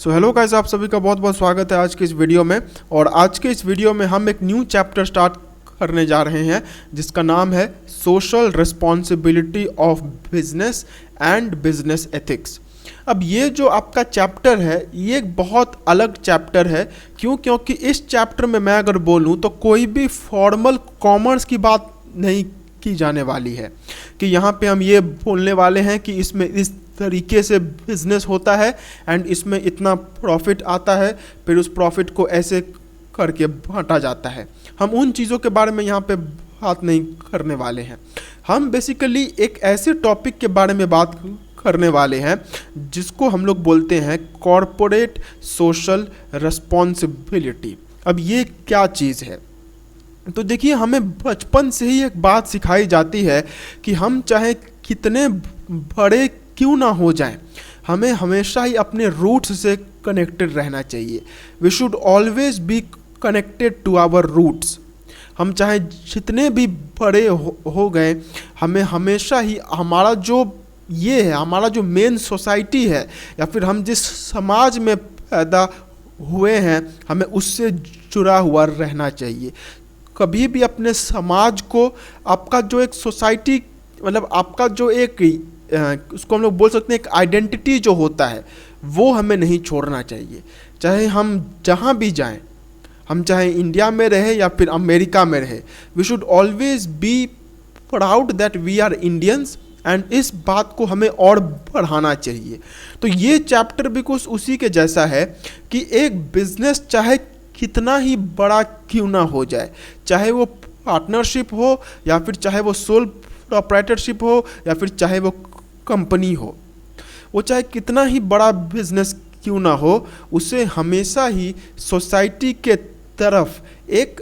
So hello guys, आप सभी का बहुत बहुत स्वागत है आज के इस वीडियो में। और आज के इस वीडियो में हम एक न्यू चैप्टर स्टार्ट करने जा रहे हैं जिसका नाम है social responsibility of business and business ethics. अब ये जो आपका चैप्टर है ये एक बहुत अलग चैप्टर है। क्योंकि इस चैप्टर में मैं अगर बोलूँ तो कोई भी फॉर्मल कॉमर्स की बात नहीं की जाने वाली है कि यहाँ पे हम ये बोलने वाले हैं कि इसमें इस तरीके से बिजनेस होता है एंड इसमें इतना प्रॉफिट आता है, फिर उस प्रॉफिट को ऐसे करके बांटा जाता है। हम उन चीज़ों के बारे में यहाँ पे बात नहीं करने वाले हैं। हम बेसिकली एक ऐसे टॉपिक के बारे में बात करने वाले हैं जिसको हम लोग बोलते हैं कॉरपोरेट सोशल रिस्पॉन्सिबिलिटी। अब ये क्या चीज़ है? तो देखिए, हमें बचपन से ही एक बात सिखाई जाती है कि हम चाहे कितने बड़े क्यों ना हो जाएं, हमें हमेशा ही अपने रूट्स से कनेक्टेड रहना चाहिए। We should always be connected to our roots. हम चाहे जितने भी बड़े हो गए, हमें हमेशा ही हमारा जो ये है, हमारा जो मेन सोसाइटी है या फिर हम जिस समाज में पैदा हुए हैं, हमें उससे जुड़ा हुआ रहना चाहिए। कभी भी अपने समाज को, आपका जो एक सोसाइटी, मतलब आपका जो एक उसको हम लोग बोल सकते हैं एक आइडेंटिटी जो होता है, वो हमें नहीं छोड़ना चाहिए। चाहे हम जहाँ भी जाएं, हम चाहे इंडिया में रहे या फिर अमेरिका में रहे, we should always be proud that we are Indians and इस बात को हमें और बढ़ाना चाहिए। तो ये चैप्टर भी कुछ उसी के जैसा है कि एक बिजनेस चाहे कितना ही बड़ा क्यों ना हो जाए, चाहे वो पार्टनरशिप हो या फिर चाहे वो सोल प्रोप्राइटरशिप हो या फिर चाहे वो कंपनी हो, वो चाहे कितना ही बड़ा बिजनेस क्यों ना हो, उसे हमेशा ही सोसाइटी के तरफ एक,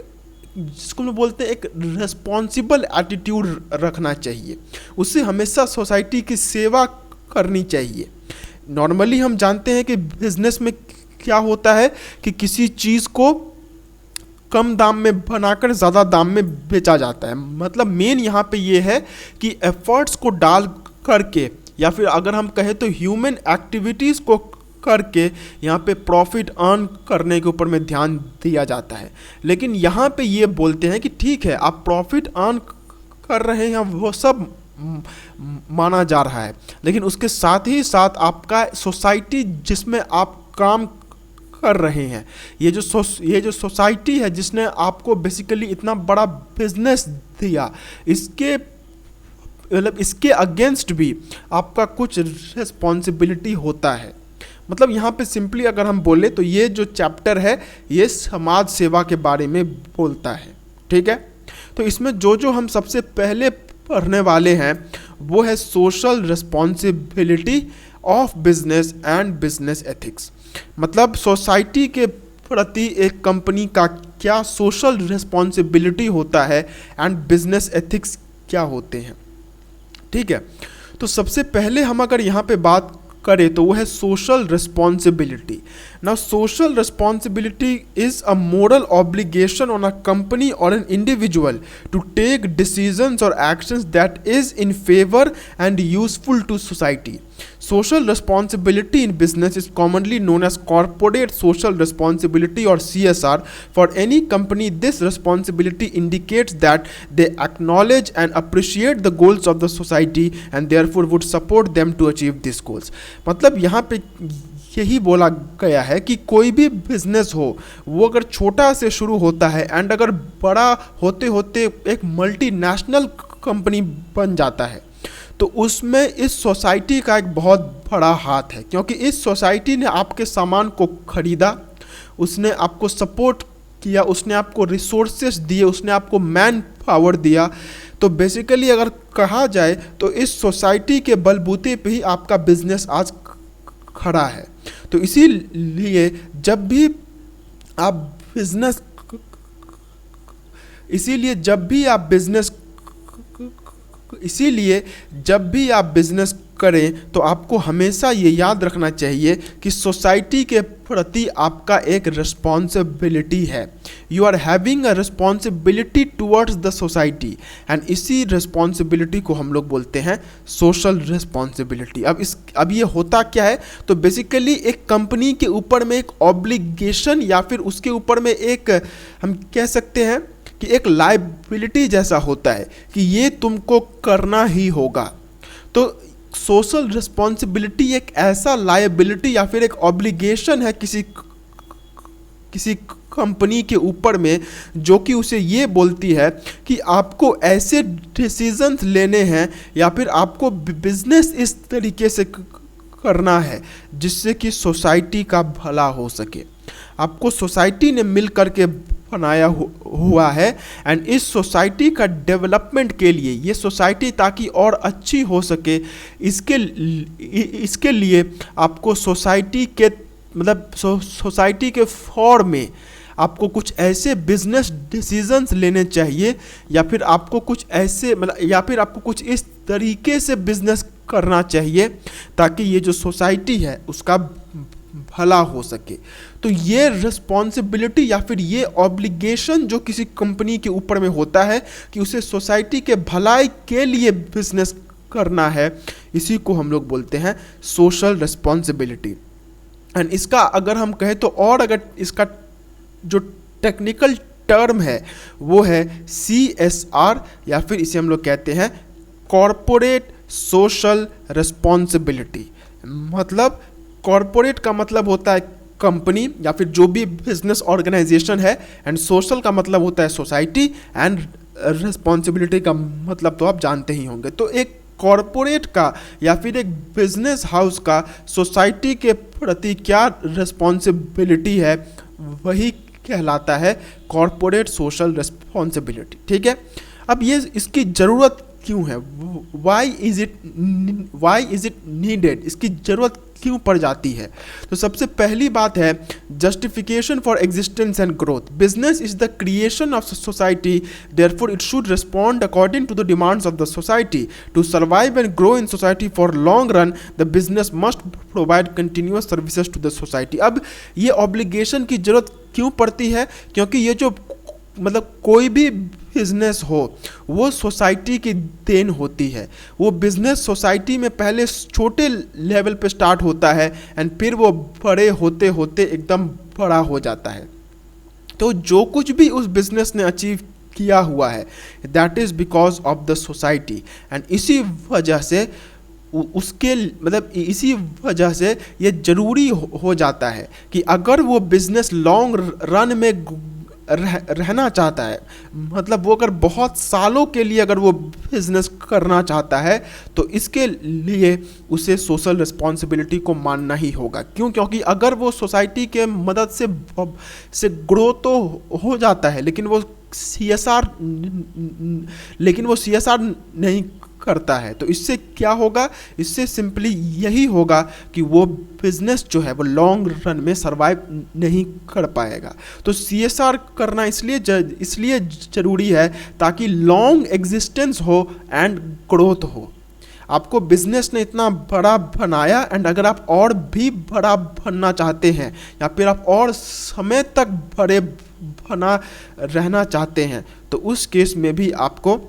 जिसको हम बोलते हैं एक रिस्पॉन्सिबल एटीट्यूड रखना चाहिए। उसे हमेशा सोसाइटी की सेवा करनी चाहिए। नॉर्मली हम जानते हैं कि बिजनेस में क्या होता है कि किसी चीज़ को कम दाम में बनाकर ज़्यादा दाम में बेचा जाता है। मतलब मेन यहाँ पे ये है कि एफर्ट्स को डाल करके या फिर अगर हम कहें तो ह्यूमन एक्टिविटीज़ को करके यहाँ पे प्रॉफिट अर्न करने के ऊपर में ध्यान दिया जाता है। लेकिन यहाँ पे ये बोलते हैं कि ठीक है, आप प्रॉफिट अर्न कर रहे हैं, वो सब माना जा रहा है, लेकिन उसके साथ ही साथ आपका सोसाइटी जिसमें आप काम कर रहे हैं, ये जो सोसाइटी है जिसने आपको बेसिकली इतना बड़ा बिजनेस दिया, इसके मतलब इसके अगेंस्ट भी आपका कुछ रिस्पॉन्सिबिलिटी होता है। मतलब यहाँ पे सिंपली अगर हम बोले तो ये जो चैप्टर है ये समाज सेवा के बारे में बोलता है। ठीक है, तो इसमें जो हम सबसे पहले पढ़ने वाले हैं वो है social responsibility of business and business ethics. मतलब सोसाइटी के प्रति एक कंपनी का क्या सोशल रिस्पॉन्सिबिलिटी होता है एंड बिजनेस एथिक्स क्या होते हैं। ठीक है, तो सबसे पहले हम अगर यहाँ पे बात करें तो वो है social responsibility. Now social responsibility is a moral obligation on a company और an individual to take decisions और actions that is in favour and useful to society. Social responsibility in business is commonly known as corporate social responsibility or CSR. For any company, this responsibility indicates that they acknowledge and appreciate the goals of the society and therefore would support them to achieve these goals. मतलब यहाँ पे यही बोला गया है कि कोई भी बिजनेस हो, वो अगर छोटा से शुरू होता है एंड अगर बड़ा होते होते एक मल्टीनेशनल कंपनी बन जाता है, तो उसमें इस सोसाइटी का एक बहुत बड़ा हाथ है। क्योंकि इस सोसाइटी ने आपके सामान को खरीदा, उसने आपको सपोर्ट किया, उसने आपको रिसोर्सेस दिए, उसने आपको मैन पावर दिया। तो बेसिकली अगर कहा जाए तो इस सोसाइटी के बलबूते पे ही आपका बिजनेस आज खड़ा है। तो इसीलिए जब भी आप बिजनेस इसीलिए जब भी आप बिजनेस करें तो आपको हमेशा ये याद रखना चाहिए कि सोसाइटी के प्रति आपका एक रिस्पॉन्सिबिलिटी है। You are having a responsibility towards the society and इसी रिस्पॉन्सिबिलिटी को हम लोग बोलते हैं सोशल रिस्पॉन्सिबिलिटी। अब ये होता क्या है, तो बेसिकली एक कंपनी के ऊपर में एक ऑब्लिगेशन या फिर उसके ऊपर में एक हम कह सकते हैं कि एक लायबिलिटी जैसा होता है कि ये तुमको करना ही होगा। तो सोशल रिस्पॉन्सिबिलिटी एक ऐसा लायबिलिटी या फिर एक ऑब्लिगेशन है किसी कंपनी के ऊपर में, जो कि उसे ये बोलती है कि आपको ऐसे डिसीजंस लेने हैं या फिर आपको बिजनेस इस तरीके से करना है जिससे कि सोसाइटी का भला हो सके। आपको सोसाइटी ने मिल करके बनाया हुआ है एंड इस सोसाइटी का डेवलपमेंट के लिए, ये सोसाइटी ताकि और अच्छी हो सके, इसके लिए आपको सोसाइटी के मतलब सोसाइटी के फॉर में आपको कुछ ऐसे बिजनेस डिसीजंस लेने चाहिए या फिर आपको कुछ ऐसे या फिर आपको कुछ इस तरीके से बिजनेस करना चाहिए ताकि ये जो सोसाइटी है उसका भला हो सके। तो ये रिस्पॉन्सिबिलिटी या फिर ये ऑब्लिगेशन जो किसी कंपनी के ऊपर में होता है कि उसे सोसाइटी के भलाई के लिए बिजनेस करना है, इसी को हम लोग बोलते हैं सोशल रिस्पॉन्सिबिलिटी। एंड इसका अगर हम कहें तो और अगर इसका जो टेक्निकल टर्म है वो है CSR या फिर इसे हम लोग कहते हैं कॉरपोरेट सोशल रिस्पॉन्सिबिलिटी। मतलब कॉरपोरेट का मतलब होता है कंपनी या फिर जो भी बिजनेस ऑर्गेनाइजेशन है, एंड सोशल का मतलब होता है सोसाइटी, एंड रिस्पॉन्सिबिलिटी का मतलब तो आप जानते ही होंगे। तो एक कॉरपोरेट का या फिर एक बिजनेस हाउस का सोसाइटी के प्रति क्या रिस्पॉन्सिबिलिटी है वही कहलाता है कॉरपोरेट सोशल रिस्पॉन्सिबिलिटी। ठीक है, अब ये इसकी ज़रूरत क्यों है, वाई इज़ इट नीडेड, इसकी ज़रूरत क्यों पड़ जाती है। तो सबसे पहली बात है justification for existence and growth. Business is the creation of society, therefore it should respond according to the demands of the society. To survive and grow in society for long run the business must provide continuous services to the society. अब ये obligation की जरूरत क्यों पड़ती है, क्योंकि ये जो मतलब कोई भी बिजनेस हो वो सोसाइटी की देन होती है। वो बिजनेस सोसाइटी में पहले छोटे लेवल पे स्टार्ट होता है एंड फिर वो बड़े होते होते एकदम बड़ा हो जाता है। तो जो कुछ भी उस बिजनेस ने अचीव किया हुआ है that is because of the society, and इसी वजह से उसके मतलब इसी वजह से ये ज़रूरी हो जाता है कि अगर वो बिजनेस लॉन्ग रन में रहना चाहता है, मतलब वो अगर बहुत सालों के लिए अगर वो बिजनेस करना चाहता है तो इसके लिए उसे सोशल रिस्पॉन्सिबिलिटी को मानना ही होगा। क्यों? क्योंकि अगर वो सोसाइटी के मदद से ग्रो तो हो जाता है लेकिन वो CSR नहीं करता है, तो इससे क्या होगा, इससे सिंपली यही होगा कि वो बिजनेस जो है वो लॉन्ग रन में सरवाइव नहीं कर पाएगा। तो CSR करना इसलिए ज़रूरी है ताकि लॉन्ग एग्जिस्टेंस हो एंड ग्रोथ हो। आपको बिजनेस ने इतना बड़ा बनाया एंड अगर आप और भी बड़ा बनना चाहते हैं या फिर आप और समय तक बड़े बना रहना चाहते हैं तो उस केस में भी आपको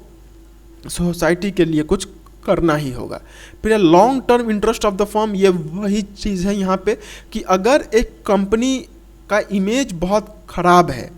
सोसाइटी के लिए कुछ करना ही होगा। फिर long term interest of the firm, ये वही चीज़ है यहाँ पे कि अगर एक कंपनी का इमेज बहुत ख़राब है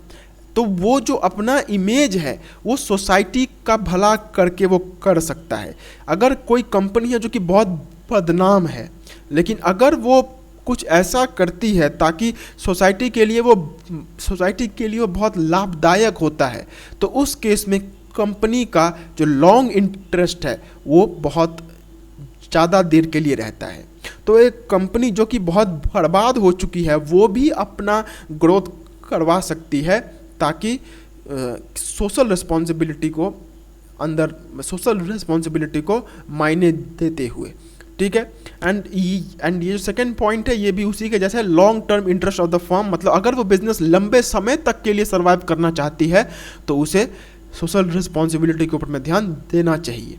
तो वो जो अपना इमेज है वो सोसाइटी का भला करके वो कर सकता है। अगर कोई कंपनी है जो कि बहुत बदनाम है लेकिन अगर वो कुछ ऐसा करती है ताकि सोसाइटी के लिए वो बहुत लाभदायक होता है तो उस केस में कंपनी का जो लॉन्ग इंटरेस्ट है वो बहुत ज़्यादा देर के लिए रहता है। तो एक कंपनी जो कि बहुत बर्बाद हो चुकी है वो भी अपना ग्रोथ करवा सकती है ताकि सोशल रिस्पॉन्सिबिलिटी को मायने देते हुए। ठीक है, एंड ये जो सेकेंड पॉइंट है ये भी उसी के जैसे long term interest of the firm, मतलब अगर वो बिजनेस लंबे समय तक के लिए सर्वाइव करना चाहती है तो उसे सोशल रिस्पॉन्सिबिलिटी के ऊपर में ध्यान देना चाहिए।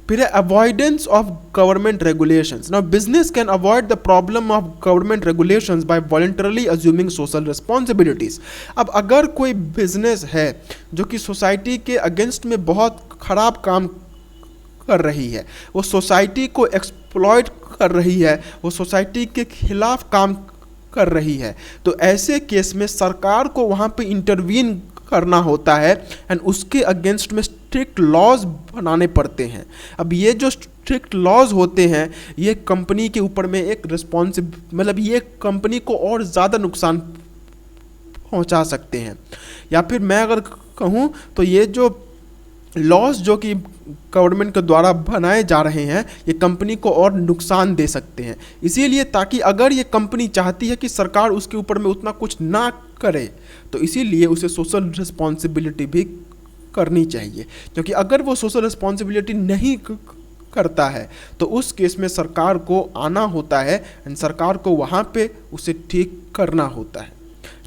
फिर है avoidance of government regulations. Now business can avoid the problem of government regulations by voluntarily assuming social responsibilities. अब अगर कोई बिजनेस है जो कि सोसाइटी के अगेंस्ट में बहुत खराब काम कर रही है, वो सोसाइटी को एक्सप्लॉइट कर रही है, वो सोसाइटी के खिलाफ काम कर रही है, तो ऐसे केस में सरकार को वहाँ पे इंटरवीन करना होता है एंड उसके अगेंस्ट में स्ट्रिक्ट लॉज बनाने पड़ते हैं। अब ये जो स्ट्रिक्ट लॉज होते हैं ये कंपनी के ऊपर में एक मतलब ये कंपनी को और ज़्यादा नुकसान पहुंचा सकते हैं, या फिर मैं अगर कहूँ तो ये जो लॉज जो कि गवर्नमेंट के द्वारा बनाए जा रहे हैं ये कंपनी को और नुकसान दे सकते हैं। इसीलिए ताकि अगर ये कंपनी चाहती है कि सरकार उसके ऊपर में उतना कुछ ना करे, तो इसीलिए उसे सोशल रिस्पॉन्सिबिलिटी भी करनी चाहिए, क्योंकि अगर वो सोशल रिस्पॉन्सिबिलिटी नहीं करता है तो उस केस में सरकार को आना होता है एंड सरकार को वहाँ पे उसे ठीक करना होता है।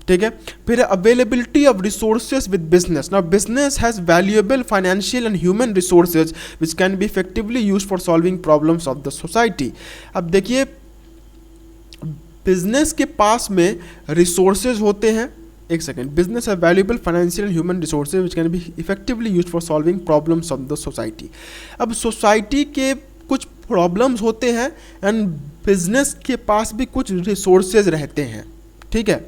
ठीक है, फिर availability of resources with business. Now business has valuable financial and human resources which can be effectively use for solving problems of the society. अब देखिए बिजनेस के पास में रिसोर्सेज होते हैं, एक सेकेंड, बिजनेस है valuable financial and human resources which can be effectively use for solving problems of the society. अब society के कुछ प्रॉब्लम्स होते हैं एंड बिजनेस के पास भी कुछ रिसोर्सेज रहते हैं। ठीक है,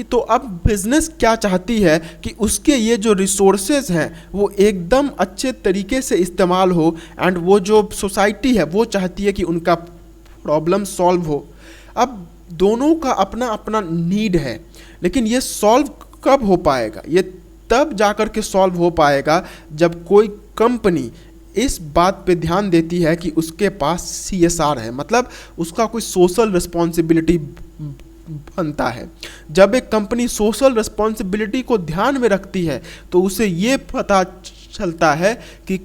तो अब बिजनेस क्या चाहती है कि उसके ये जो रिसोर्सेज हैं वो एकदम अच्छे तरीके से इस्तेमाल हो एंड वो जो सोसाइटी है वो चाहती है कि उनका प्रॉब्लम सॉल्व हो। अब दोनों का अपना अपना नीड है, लेकिन ये सॉल्व कब हो पाएगा? ये तब जाकर के सॉल्व हो पाएगा जब कोई कंपनी इस बात पे ध्यान देती है कि उसके पास CSR है, मतलब उसका कोई सोशल रिस्पॉन्सिबिलिटी बनता है। जब एक कंपनी सोशल रिस्पॉन्सिबिलिटी को ध्यान में रखती है तो उसे ये पता चलता है कि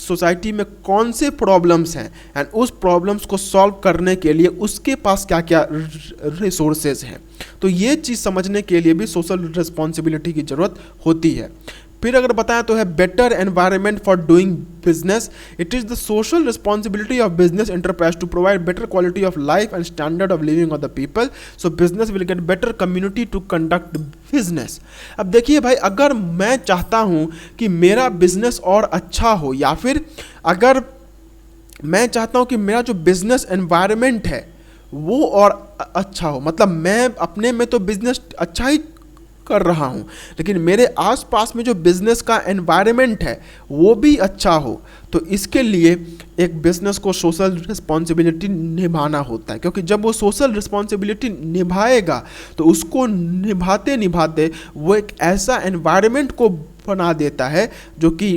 सोसाइटी में कौन से प्रॉब्लम्स हैं एंड उस प्रॉब्लम्स को सॉल्व करने के लिए उसके पास क्या क्या रिसोर्सेज हैं। तो ये चीज़ समझने के लिए भी सोशल रिस्पॉन्सिबिलिटी की ज़रूरत होती है। फिर अगर बताएं तो है better environment for doing business. It is the social responsibility of business enterprise to provide better quality of life and standard of living of the people, so business will get better community to conduct business. अब देखिए भाई, अगर मैं चाहता हूँ कि मेरा business और अच्छा हो, या फिर अगर मैं चाहता हूँ कि मेरा जो बिजनेस एनवायरनमेंट है वो और अच्छा हो, मतलब मैं अपने में तो बिजनेस अच्छा ही कर रहा हूँ लेकिन मेरे आसपास में जो बिजनेस का एनवायरनमेंट है वो भी अच्छा हो, तो इसके लिए एक बिजनेस को सोशल रिस्पॉन्सिबिलिटी निभाना होता है। क्योंकि जब वो सोशल रिस्पॉन्सिबिलिटी निभाएगा तो उसको निभाते निभाते वो एक ऐसा एनवायरनमेंट को बना देता है जो कि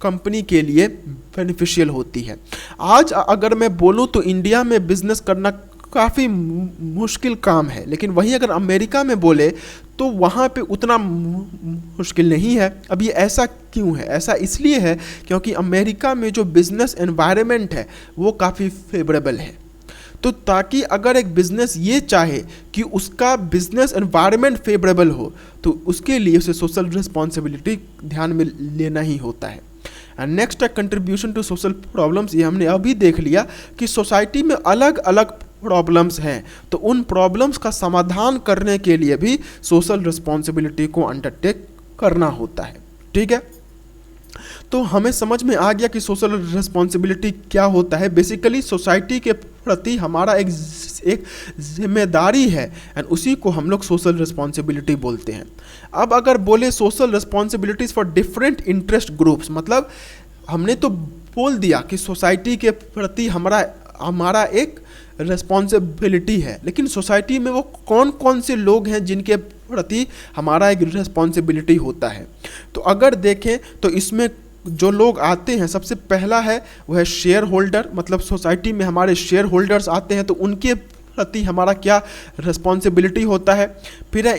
कंपनी के लिए बेनिफिशियल होती है। आज अगर मैं बोलूँ तो इंडिया में बिजनेस करना काफ़ी मुश्किल काम है, लेकिन वहीं अगर अमेरिका में बोले तो वहाँ पे उतना मुश्किल नहीं है। अब ये ऐसा क्यों है? ऐसा इसलिए है क्योंकि अमेरिका में जो बिज़नेस एनवायरनमेंट है वो काफ़ी फेवरेबल है। तो ताकि अगर एक बिज़नेस ये चाहे कि उसका बिज़नेस एनवायरनमेंट फेवरेबल हो तो उसके लिए उसे सोशल रिस्पॉन्सिबिलिटी ध्यान में लेना ही होता है। एंड नेक्स्ट है कंट्रीब्यूशन टू सोशल प्रॉब्लम्स। ये हमने अभी देख लिया कि सोसाइटी में अलग अलग प्रॉब्लम्स हैं, तो उन प्रॉब्लम्स का समाधान करने के लिए भी सोशल रिस्पॉन्सिबिलिटी को अंडरटेक करना होता है। ठीक है, तो हमें समझ में आ गया कि सोशल रिस्पॉन्सिबिलिटी क्या होता है। बेसिकली सोसाइटी के प्रति हमारा एक जिम्मेदारी है एंड उसी को हम लोग सोशल रिस्पॉन्सिबिलिटी बोलते हैं। अब अगर बोले social responsibilities for different interest groups, मतलब हमने तो बोल दिया कि सोसाइटी के प्रति हमारा एक रिस्पॉन्सिबिलिटी है, लेकिन सोसाइटी में वो कौन कौन से लोग हैं जिनके प्रति हमारा एक रिस्पॉन्सिबिलिटी होता है। तो अगर देखें तो इसमें जो लोग आते हैं, सबसे पहला है वो है शेयर होल्डर, मतलब सोसाइटी में हमारे शेयर होल्डर्स आते हैं तो उनके प्रति हमारा क्या रिस्पॉन्सिबिलिटी होता है। फिर है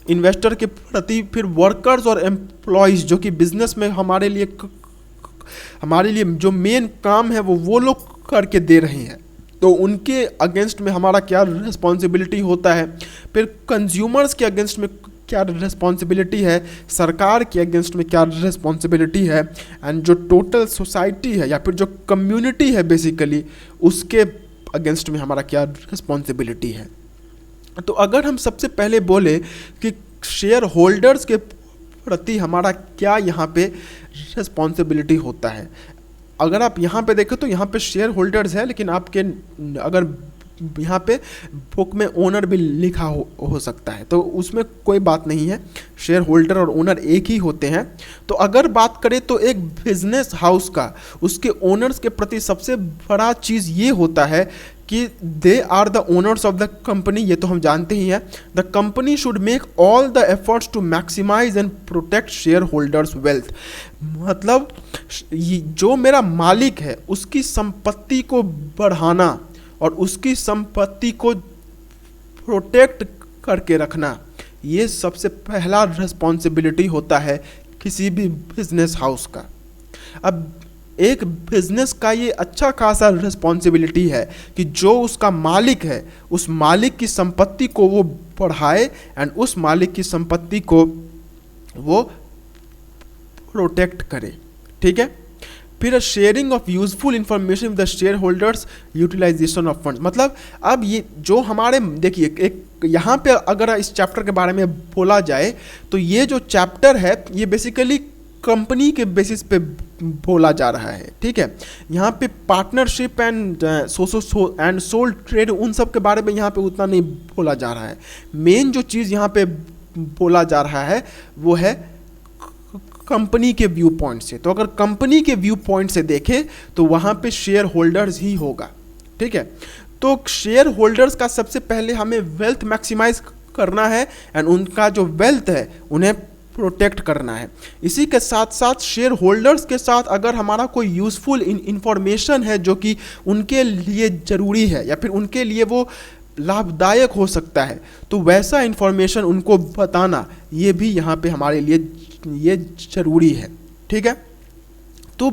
इन्वेस्टर के प्रति, फिर वर्कर्स और एम्प्लॉयज़ जो कि बिजनेस में हमारे लिए जो मेन काम है वो लोग करके दे रहे हैं, तो उनके अगेंस्ट में हमारा क्या रिस्पॉन्सिबिलिटी होता है। फिर कंज्यूमर्स के अगेंस्ट में क्या रिस्पॉन्सिबिलिटी है, सरकार के अगेंस्ट में क्या रिस्पॉन्सिबिलिटी है, एंड जो टोटल सोसाइटी है या फिर जो कम्युनिटी है बेसिकली उसके अगेंस्ट में हमारा क्या रिस्पॉन्सिबिलिटी है। तो अगर हम सबसे पहले बोले कि शेयर होल्डर्स के प्रति हमारा क्या यहाँ पे रिस्पॉन्सिबिलिटी होता है, अगर आप यहाँ पे देखें तो यहाँ पे शेयर होल्डर्स है, लेकिन आपके अगर यहाँ पे बुक में ओनर भी लिखा हो सकता है, तो उसमें कोई बात नहीं है, शेयर होल्डर और ओनर एक ही होते हैं। तो अगर बात करें तो एक बिजनेस हाउस का उसके ओनर्स के प्रति सबसे बड़ा चीज़ ये होता है कि they are the owners of the company, ये तो हम जानते ही हैं। The company should make all the efforts to maximise and protect shareholders wealth, मतलब जो मेरा मालिक है उसकी संपत्ति को बढ़ाना और उसकी संपत्ति को प्रोटेक्ट करके रखना, ये सबसे पहला रिस्पॉन्सिबिलिटी होता है किसी भी बिजनेस हाउस का। अब एक बिजनेस का ये अच्छा खासा रिस्पॉन्सिबिलिटी है कि जो उसका मालिक है उस मालिक की संपत्ति को वो बढ़ाए एंड उस मालिक की संपत्ति को वो प्रोटेक्ट करे, ठीक है। फिर sharing of useful information with the shareholders, utilisation of funds, मतलब अब ये जो हमारे देखिए एक यहाँ पे अगर इस चैप्टर के बारे में बोला जाए तो ये जो चैप्टर है ये बेसिकली कंपनी के बेसिस पे बोला जा रहा है, ठीक है। यहाँ पे partnership and and sole trade उन सब के बारे में यहाँ पे उतना नहीं बोला जा रहा है। मेन जो चीज़ यहाँ पे बोला जा रहा है वो है कंपनी के व्यू पॉइंट से। तो अगर कंपनी के व्यू पॉइंट से देखें तो वहाँ पे शेयर होल्डर्स ही होगा, ठीक है। तो शेयर होल्डर्स का सबसे पहले हमें वेल्थ मैक्सिमाइज करना है एंड उनका जो वेल्थ है उन्हें प्रोटेक्ट करना है। इसी के साथ साथ शेयर होल्डर्स के साथ अगर हमारा कोई यूज़फुल इंफॉर्मेशन है जो कि उनके लिए ज़रूरी है या फिर उनके लिए वो लाभदायक हो सकता है तो वैसा इंफॉर्मेशन उनको बताना ये भी यहाँ पे हमारे लिए ये ज़रूरी है, ठीक है। तो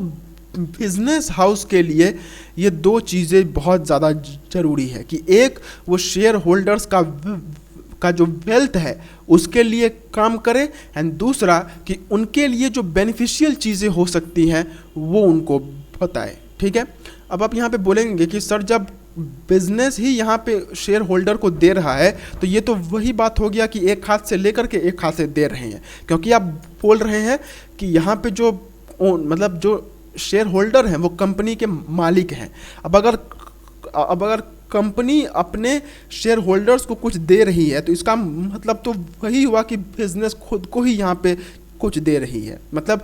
बिजनेस हाउस के लिए ये दो चीज़ें बहुत ज़्यादा ज़रूरी है कि एक वो शेयर होल्डर्स का जो वेल्थ है उसके लिए काम करे एंड दूसरा कि उनके लिए जो बेनिफिशियल चीज़ें हो सकती हैं वो उनको बताए, ठीक है। अब आप यहाँ पे बोलेंगे कि सर जब बिजनेस ही यहाँ पे शेयर होल्डर को दे रहा है तो ये तो वही बात हो गया कि एक हाथ से लेकर के एक हाथ से दे रहे हैं, क्योंकि आप बोल रहे हैं कि यहाँ पे जो मतलब जो शेयर होल्डर हैं वो कंपनी के मालिक हैं। अब अगर कंपनी अपने शेयर होल्डर्स को कुछ दे रही है तो इसका मतलब तो वही हुआ कि बिजनेस खुद को ही यहाँ पे कुछ दे रही है, मतलब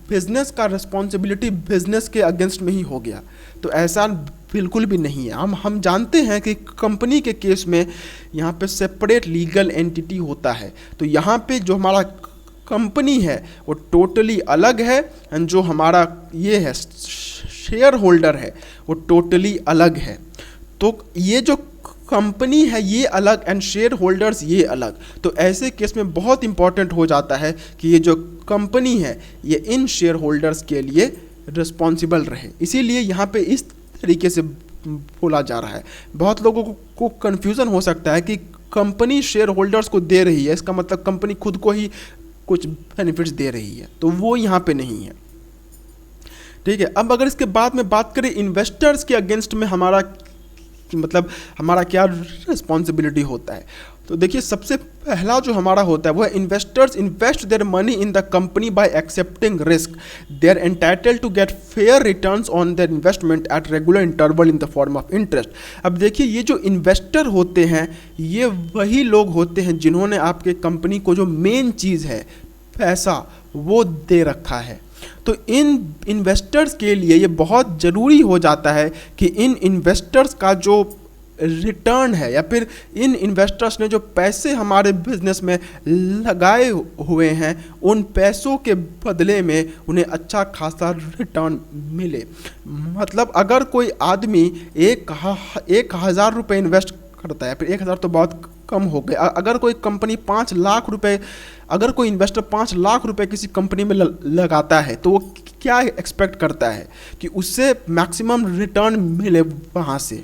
बिजनेस का रिस्पॉन्सिबिलिटी बिजनेस के अगेंस्ट में ही हो गया। तो ऐसा बिल्कुल भी नहीं है। हम जानते हैं कि कंपनी के केस में यहाँ पे सेपरेट लीगल एंटिटी होता है, तो यहाँ पे जो हमारा कंपनी है वो टोटली अलग है एंड जो हमारा ये है शेयर होल्डर है वो टोटली अलग है। तो ये जो कंपनी है ये अलग एंड शेयर होल्डर्स ये अलग, तो ऐसे केस में बहुत इंपॉर्टेंट हो जाता है कि ये जो कंपनी है ये इन शेयर होल्डर्स के लिए रिस्पॉन्सिबल रहे। इसीलिए यहाँ पे इस तरीके से बोला जा रहा है। बहुत लोगों को कन्फ्यूज़न हो सकता है कि कंपनी शेयर होल्डर्स को दे रही है इसका मतलब कंपनी खुद को ही कुछ बेनिफिट्स दे रही है, तो वो यहाँ पे नहीं है, ठीक है। अब अगर इसके बाद में बात करें इन्वेस्टर्स के अगेंस्ट में हमारा क्या रिस्पॉन्सिबिलिटी होता है, तो देखिए सबसे पहला जो हमारा होता है वो है investors invest their money in the company by accepting risk, they are entitled to get fair returns on their investment at regular interval in the form of interest. अब देखिए ये जो इन्वेस्टर होते हैं ये वही लोग होते हैं जिन्होंने आपके कंपनी को जो मेन चीज़ है पैसा वो दे रखा है। तो इन इन्वेस्टर्स के लिए ये बहुत ज़रूरी हो जाता है कि इन इन्वेस्टर्स का जो रिटर्न है या फिर इन इन्वेस्टर्स ने जो पैसे हमारे बिजनेस में लगाए हुए हैं उन पैसों के बदले में उन्हें अच्छा खासा रिटर्न मिले। मतलब अगर कोई आदमी 1,000 रुपये इन्वेस्ट करता है, फिर 1,000 तो बहुत कम हो गए, अगर कोई कंपनी 5 लाख रुपए, अगर कोई इन्वेस्टर 5 लाख रुपए किसी कंपनी में लगाता है तो वो क्या एक्सपेक्ट करता है कि उससे मैक्सिमम रिटर्न मिले वहाँ से।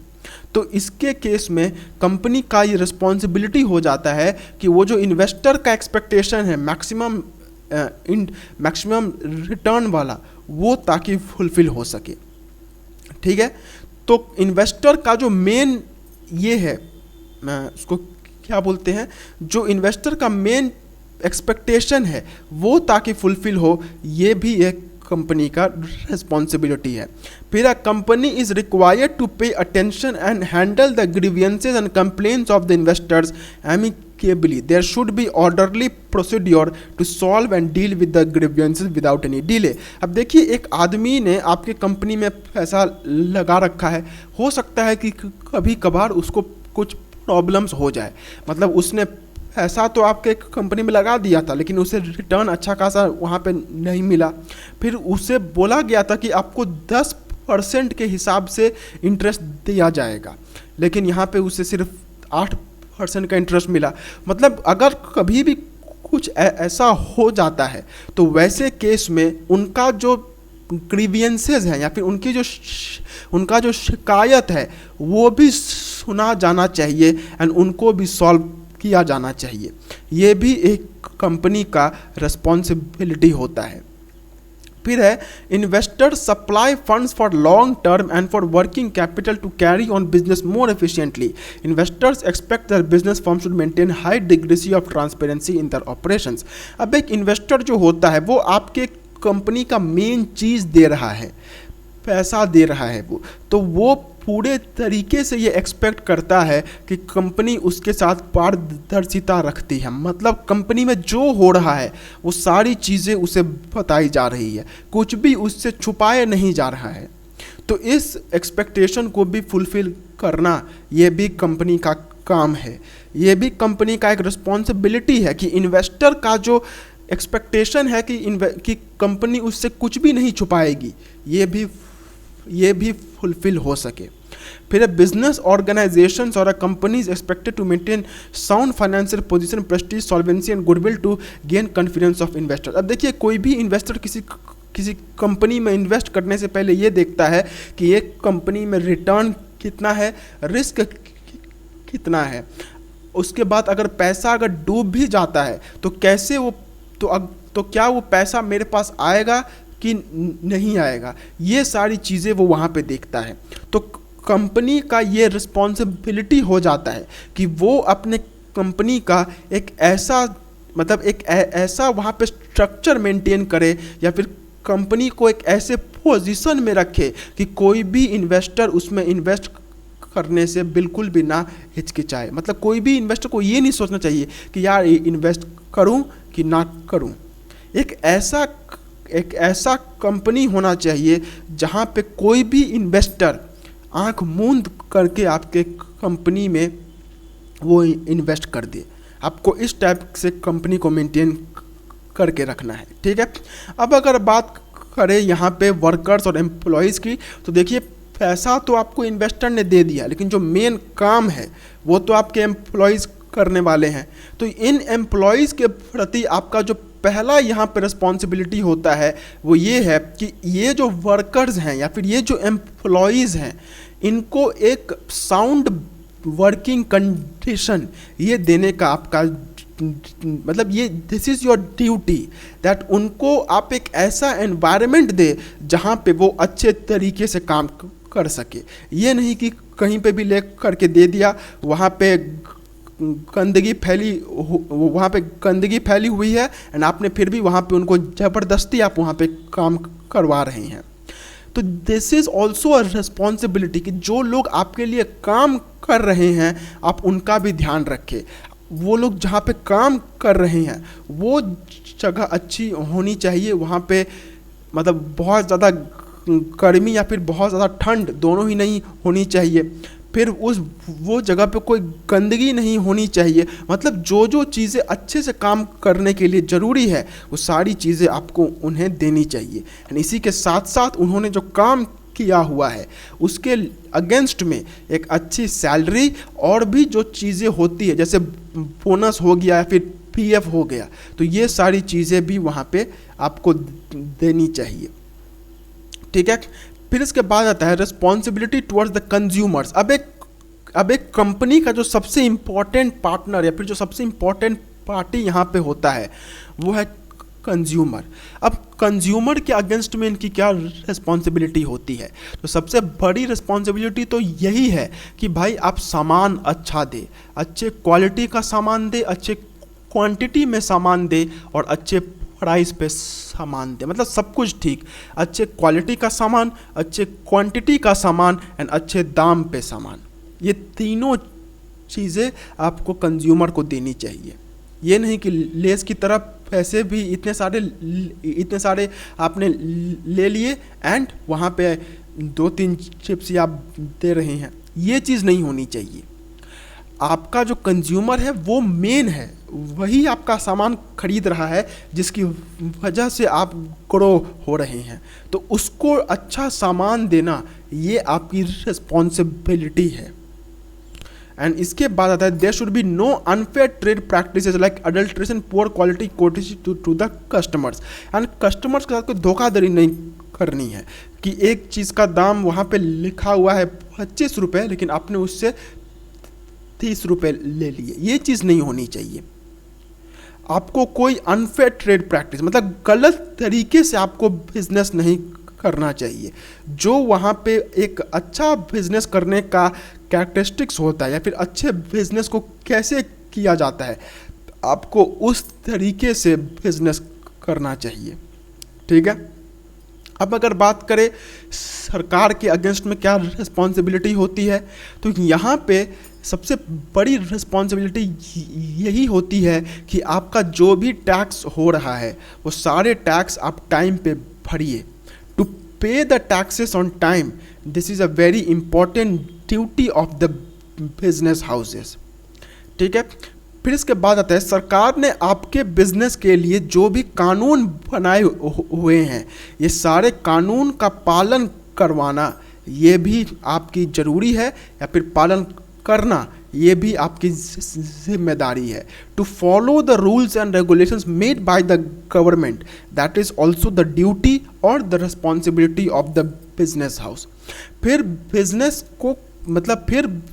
तो इसके केस में कंपनी का ये रिस्पॉन्सिबिलिटी हो जाता है कि वो जो इन्वेस्टर का एक्सपेक्टेशन है मैक्सिमम रिटर्न वाला, वो ताकि फुलफिल हो सके। ठीक है, तो इन्वेस्टर का जो मेन ये है, उसको क्या बोलते हैं, जो इन्वेस्टर का मेन एक्सपेक्टेशन है वो ताकि फुलफिल हो, ये भी एक कंपनी का रिस्पॉन्सिबिलिटी है। फिर a company is required to pay attention and handle the grievances and complaints of the investors amicably. There should be orderly procedure to solve and deal with the grievances without any delay. अब देखिए, एक आदमी ने आपके company में पैसा लगा रखा है, हो सकता है कि कभी कभार उसको कुछ प्रॉब्लम्स हो जाए, मतलब उसने पैसा तो आपके कंपनी में लगा दिया था लेकिन उसे रिटर्न अच्छा खासा वहाँ पे नहीं मिला। फिर उसे बोला गया था कि आपको 10% के हिसाब से इंटरेस्ट दिया जाएगा, लेकिन यहाँ पे उसे सिर्फ 8% का इंटरेस्ट मिला। मतलब अगर कभी भी कुछ ऐसा हो जाता है तो वैसे केस में उनका जो ग्रीवियंसेस हैं या फिर उनका जो शिकायत है वो भी सुना जाना चाहिए एंड उनको भी सॉल्व किया जाना चाहिए। ये भी एक कंपनी का रिस्पॉन्सिबिलिटी होता है। फिर है investors supply funds for long term and for working capital to carry on business more efficiently. Investors expect that business firm should maintain high degree of transparency in their operations. अब एक investor जो होता है वो आपके company का main चीज़ दे रहा है, पैसा दे रहा है तो वो पूरे तरीके से ये एक्सपेक्ट करता है कि कंपनी उसके साथ पारदर्शिता रखती है। मतलब कंपनी में जो हो रहा है वो सारी चीज़ें उसे बताई जा रही है, कुछ भी उससे छुपाया नहीं जा रहा है। तो इस एक्सपेक्टेशन को भी फुलफिल करना ये भी कंपनी का काम है, ये भी कंपनी का एक रिस्पॉन्सिबिलिटी है कि इन्वेस्टर का जो एक्सपेक्टेशन है कि कंपनी उससे कुछ भी नहीं छुपाएगी, ये भी फुलफिल हो सके। फिर बिजनेस ऑर्गेनाइजेशंस और companies expected to maintain sound financial position, prestige, solvency and goodwill to gain confidence of investor. अब देखिए, कोई भी इन्वेस्टर किसी कंपनी में इन्वेस्ट करने से पहले ये देखता है कि ये कंपनी में रिटर्न कितना है, रिस्क कितना है। उसके बाद अगर पैसा अगर डूब भी जाता है तो कैसे वो तो क्या वो पैसा मेरे पास आएगा कि नहीं आएगा, ये सारी चीज़ें वो वहाँ पे देखता है। तो कंपनी का ये रिस्पॉन्सिबिलिटी हो जाता है कि वो अपने कंपनी का एक ऐसा वहाँ पे स्ट्रक्चर मेंटेन करे या फिर कंपनी को एक ऐसे पोजीशन में रखे कि कोई भी इन्वेस्टर उसमें इन्वेस्ट करने से बिल्कुल भी ना हिचकिचाए। मतलब कोई भी इन्वेस्टर को ये नहीं सोचना चाहिए कि यार ये इन्वेस्ट करूं कि ना करूं। एक ऐसा कंपनी होना चाहिए जहां पे कोई भी इन्वेस्टर आंख मूंद करके आपके कंपनी में वो इन्वेस्ट कर दे। आपको इस टाइप से कंपनी को मेंटेन करके रखना है। ठीक है, अब अगर बात करें यहाँ पे वर्कर्स और एम्प्लॉयज़ की, तो देखिए पैसा तो आपको इन्वेस्टर ने दे दिया, लेकिन जो मेन काम है वो तो आपके एम्प्लॉयज़ करने वाले हैं। तो इन एम्प्लॉयज़ के प्रति आपका जो पहला यहाँ पे रिस्पॉन्सिबिलिटी होता है वो ये है कि ये जो वर्कर्स हैं या फिर ये जो एम्प्लॉयज़ हैं, इनको एक साउंड वर्किंग कंडीशन ये देने का आपका मतलब ये this is your duty that उनको आप एक ऐसा एनवायरनमेंट दे जहाँ पे वो अच्छे तरीके से काम कर सके। ये नहीं कि कहीं पे भी ले करके दे दिया, वहाँ पे गंदगी फैली हुई है एंड आपने फिर भी वहाँ पे उनको ज़बरदस्ती आप वहाँ पे काम करवा रहे हैं। तो this is also a responsibility कि जो लोग आपके लिए काम कर रहे हैं आप उनका भी ध्यान रखें। वो लोग जहाँ पे काम कर रहे हैं वो जगह अच्छी होनी चाहिए, वहाँ पे मतलब बहुत ज़्यादा गर्मी या फिर बहुत ज़्यादा ठंड दोनों ही नहीं होनी चाहिए। फिर वो जगह पे कोई गंदगी नहीं होनी चाहिए। मतलब जो चीज़ें अच्छे से काम करने के लिए ज़रूरी है वो सारी चीज़ें आपको उन्हें देनी चाहिए। एंड इसी के साथ साथ उन्होंने जो काम किया हुआ है उसके अगेंस्ट में एक अच्छी सैलरी और भी जो चीज़ें होती है जैसे बोनस हो गया या फिर पीएफ हो गया, तो ये सारी चीज़ें भी वहाँ पे आपको देनी चाहिए। ठीक है, फिर इसके बाद आता है रिस्पॉन्सिबिलिटी टुवर्ड्स द कंज्यूमर्स। अब एक अब एक कंपनी का जो सबसे इम्पोर्टेंट पार्टनर या फिर जो सबसे इम्पोर्टेंट पार्टी यहाँ पे होता है वो है कंज्यूमर। अब कंज्यूमर के अगेंस्ट में इनकी क्या रिस्पॉन्सिबिलिटी होती है? तो सबसे बड़ी रिस्पॉन्सिबिलिटी तो यही है कि भाई आप सामान अच्छा दे, अच्छे क्वालिटी का सामान दे, अच्छे क्वांटिटी में सामान दे और अच्छे प्राइस पे सामान दे। मतलब सब कुछ ठीक, अच्छे क्वालिटी का सामान, अच्छे क्वांटिटी का सामान एंड अच्छे दाम पे सामान। ये तीनों चीज़ें आपको कंज्यूमर को देनी चाहिए। ये नहीं कि लेस की तरह पैसे भी इतने सारे आपने ले लिए एंड वहाँ पे 2-3 चिप्स ही आप दे रहे हैं। ये चीज़ नहीं होनी चाहिए। आपका जो कंज्यूमर है वो मेन है, वही आपका सामान खरीद रहा है जिसकी वजह से आप ग्रो हो रहे हैं। तो उसको अच्छा सामान देना ये आपकी रिस्पॉन्सिबिलिटी है। एंड इसके बाद आता है there should be no unfair trade practices like adulteration, poor quality cottage to the customers. And customers के साथ कोई धोखाधड़ी नहीं करनी है कि एक चीज़ का दाम वहाँ पे लिखा हुआ है 25 रुपये लेकिन आपने उससे 30 रुपये ले लिए। ये चीज़ नहीं होनी चाहिए। आपको कोई अनफेयर ट्रेड प्रैक्टिस मतलब गलत तरीके से आपको बिजनेस नहीं करना चाहिए। जो वहाँ पे एक अच्छा बिजनेस करने का कैरेक्टरिस्टिक्स होता है या फिर अच्छे बिजनेस को कैसे किया जाता है, आपको उस तरीके से बिजनेस करना चाहिए। ठीक है। अब अगर बात करें सरकार के अगेंस्ट में क्या रिस्पॉन्सिबिलिटी होती है, तो यहाँ पे सबसे बड़ी रिस्पॉन्सिबिलिटी यही होती है कि आपका जो भी टैक्स हो रहा है वो सारे टैक्स आप टाइम पे भरिए। टू पे the taxes on time, this is a very important duty of the business houses. ठीक है। फिर इसके बाद आता है सरकार ने आपके बिजनेस के लिए जो भी कानून बनाए हुए हैं, ये सारे कानून का पालन करवाना ये भी आपकी ज़रूरी है या फिर पालन करना ये भी आपकी जिम्मेदारी है। To follow the rules and regulations made by the government, that is also the duty और the responsibility of the business house. फिर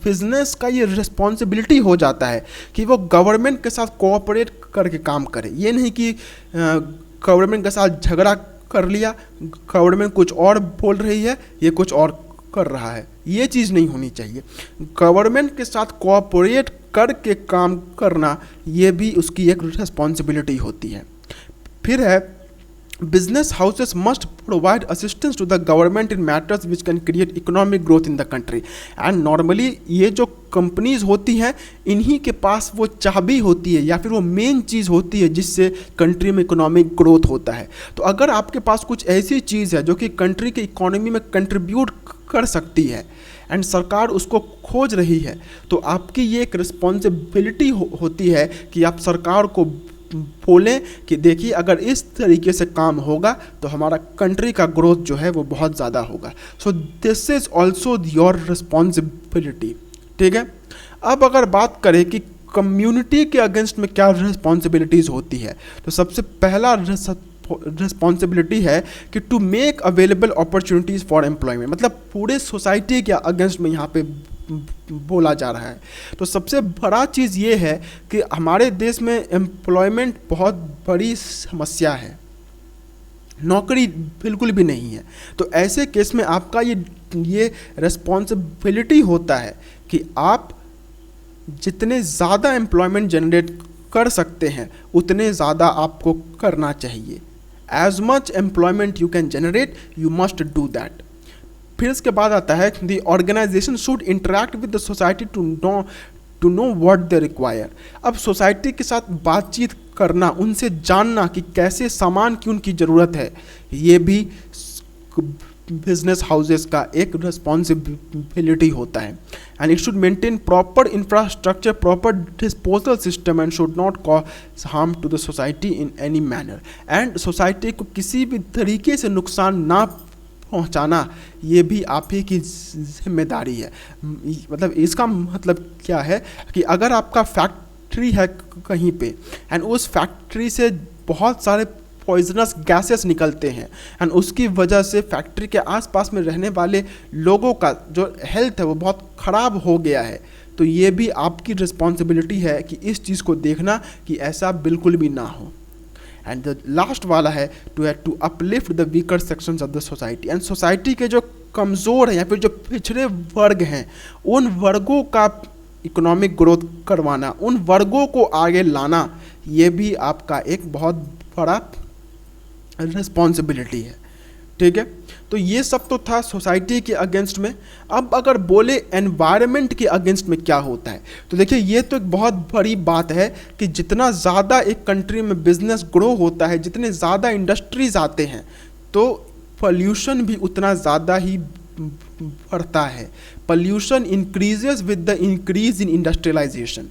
बिजनेस का ये रिस्पॉन्सिबिलिटी हो जाता है कि वो गवर्नमेंट के साथ कोऑपरेट करके काम करे। ये नहीं कि गवर्नमेंट के साथ झगड़ा कर लिया, गवर्नमेंट कुछ और बोल रही है, ये कुछ और कर रहा है, ये चीज़ नहीं होनी चाहिए। गवर्नमेंट के साथ कोऑपरेट करके काम करना ये भी उसकी एक रिस्पॉन्सिबिलिटी होती है। फिर है business houses must provide assistance to the government in matters which can create economic growth in the country. And normally ये जो कंपनीज होती हैं इन्हीं के पास वो चाबी होती है या फिर वो मेन चीज़ होती है जिससे कंट्री में इकोनॉमिक ग्रोथ होता है। तो अगर आपके पास कुछ ऐसी चीज़ है जो कि कंट्री के इकोनॉमी में कंट्रीब्यूट कर सकती है एंड सरकार उसको खोज रही है, तो आपकी ये एक रिस्पॉन्सिबिलिटी होती है कि आप सरकार को बोलें कि देखिए अगर इस तरीके से काम होगा तो हमारा कंट्री का ग्रोथ जो है वो बहुत ज़्यादा होगा। So this is also your responsibility. ठीक है। अब अगर बात करें कि कम्युनिटी के अगेंस्ट में क्या रिस्पॉन्सिबिलिटीज़ होती है, तो सबसे पहला रिस्पॉन्सिबिलिटी है कि to make available opportunities for employment. मतलब पूरे सोसाइटी के अगेंस्ट में यहाँ पे बोला जा रहा है। तो सबसे बड़ा चीज़ ये है कि हमारे देश में एम्प्लॉयमेंट बहुत बड़ी समस्या है, नौकरी बिल्कुल भी नहीं है। तो ऐसे केस में आपका ये रिस्पॉन्सिबिलिटी होता है कि आप जितने ज़्यादा एम्प्लॉयमेंट जनरेट कर सकते हैं उतने ज़्यादा आपको करना चाहिए। As much employment you can generate, you must do that. फिर इसके बाद आता है the organisation should interact with the society to know what they require. अब सोसाइटी के साथ बातचीत करना, उनसे जानना कि कैसे सामान की उनकी ज़रूरत है, ये भी बिजनेस हाउसेस का एक रिस्पॉन्सिबिलिटी होता है। And it should maintain proper infrastructure, proper disposal system and should not cause harm to the society in any manner. And society को किसी भी तरीके से नुकसान ना पहुंचाना ये भी आप ही की जिम्मेदारी है। मतलब इसका मतलब क्या है कि अगर आपका फैक्ट्री है कहीं पे एंड उस फैक्ट्री से बहुत सारे पॉइजनस गैसेस निकलते हैं एंड उसकी वजह से फैक्ट्री के आसपास में रहने वाले लोगों का जो हेल्थ है वो बहुत ख़राब हो गया है। तो ये भी आपकी रिस्पॉन्सिबिलिटी है कि इस चीज़ को देखना कि ऐसा बिल्कुल भी ना हो। एंड द लास्ट वाला है to uplift the weaker sections of the society, and society के जो कमज़ोर हैं या फिर जो पिछड़े वर्ग हैं उन वर्गों का इकोनॉमिक ग्रोथ करवाना, उन वर्गों को आगे लाना, ये भी आपका एक बहुत बड़ा रिस्पॉन्सिबिलिटी है। ठीक है, तो ये सब तो था सोसाइटी के अगेंस्ट में। अब अगर बोले एनवायरनमेंट के अगेंस्ट में क्या होता है, तो देखिए ये तो एक बहुत बड़ी बात है कि जितना ज़्यादा एक कंट्री में बिजनेस ग्रो होता है, जितने ज़्यादा इंडस्ट्रीज आते हैं, तो पोल्यूशन भी उतना ज़्यादा ही बढ़ता है। Pollution increases with the increase in industrialisation.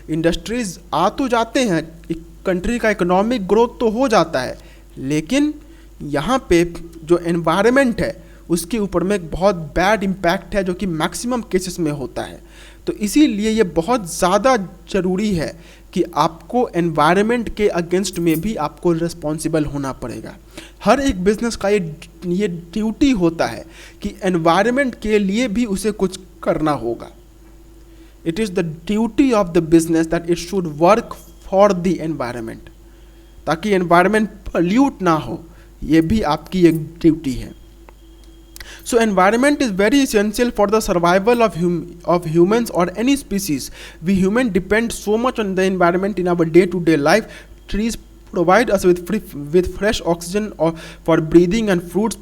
Industries आ तो जाते हैं, एक कंट्री का इकोनॉमिक ग्रोथ तो हो जाता है, लेकिन यहाँ पे जो एनवायरनमेंट है उसके ऊपर में एक बहुत बैड इम्पैक्ट है जो कि मैक्सिमम केसेस में होता है। तो इसीलिए ये बहुत ज़्यादा ज़रूरी है कि आपको एनवायरनमेंट के अगेंस्ट में भी आपको रिस्पॉन्सिबल होना पड़ेगा। हर एक बिजनेस का ये ड्यूटी होता है कि एनवायरनमेंट के लिए भी उसे कुछ करना होगा। It is the duty of the business that it should work for the environment, ताकि एनवायरनमेंट पोल्यूट ना हो, ये भी आपकी एक ड्यूटी है। So environment is very essential for the survival of humans or any species. We humans depend so much on the environment in our day-to-day life. Trees provide us with fresh oxygen for breathing, and fruits,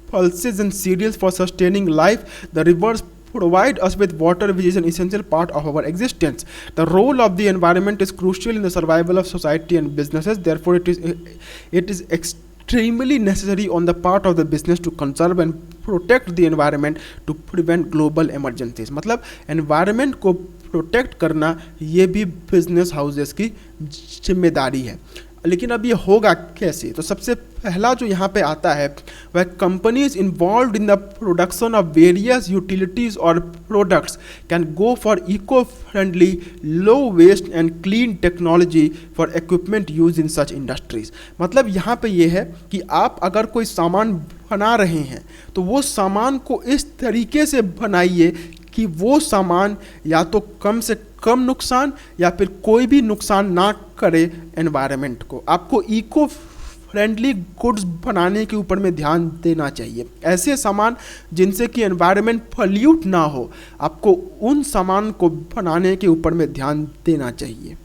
pulses and cereals for sustaining life. The rivers provide us with water, which is an essential part of our existence. The role of the environment is crucial in the survival of society and businesses. Therefore, it is extremely necessary on the part of the business to conserve and protect the environment to prevent global emergencies. मतलब environment को protect करना ये भी business houses की जिम्मेदारी है। लेकिन अब ये होगा कैसे? तो सबसे पहला जो यहाँ पे आता है वह companies involve in the production of various utilities और products can go for eco friendly, low waste and clean technology for equipment use in such industries. मतलब यहाँ पे ये है कि आप अगर कोई सामान बना रहे हैं तो वो सामान को इस तरीके से बनाइए कि वो सामान या तो कम से कम नुकसान या फिर कोई भी नुकसान ना करे एनवायरनमेंट को। आपको इको फ्रेंडली गुड्स बनाने के ऊपर में ध्यान देना चाहिए। ऐसे सामान जिनसे कि एनवायरनमेंट पोल्यूट ना हो, आपको उन सामान को बनाने के ऊपर में ध्यान देना चाहिए।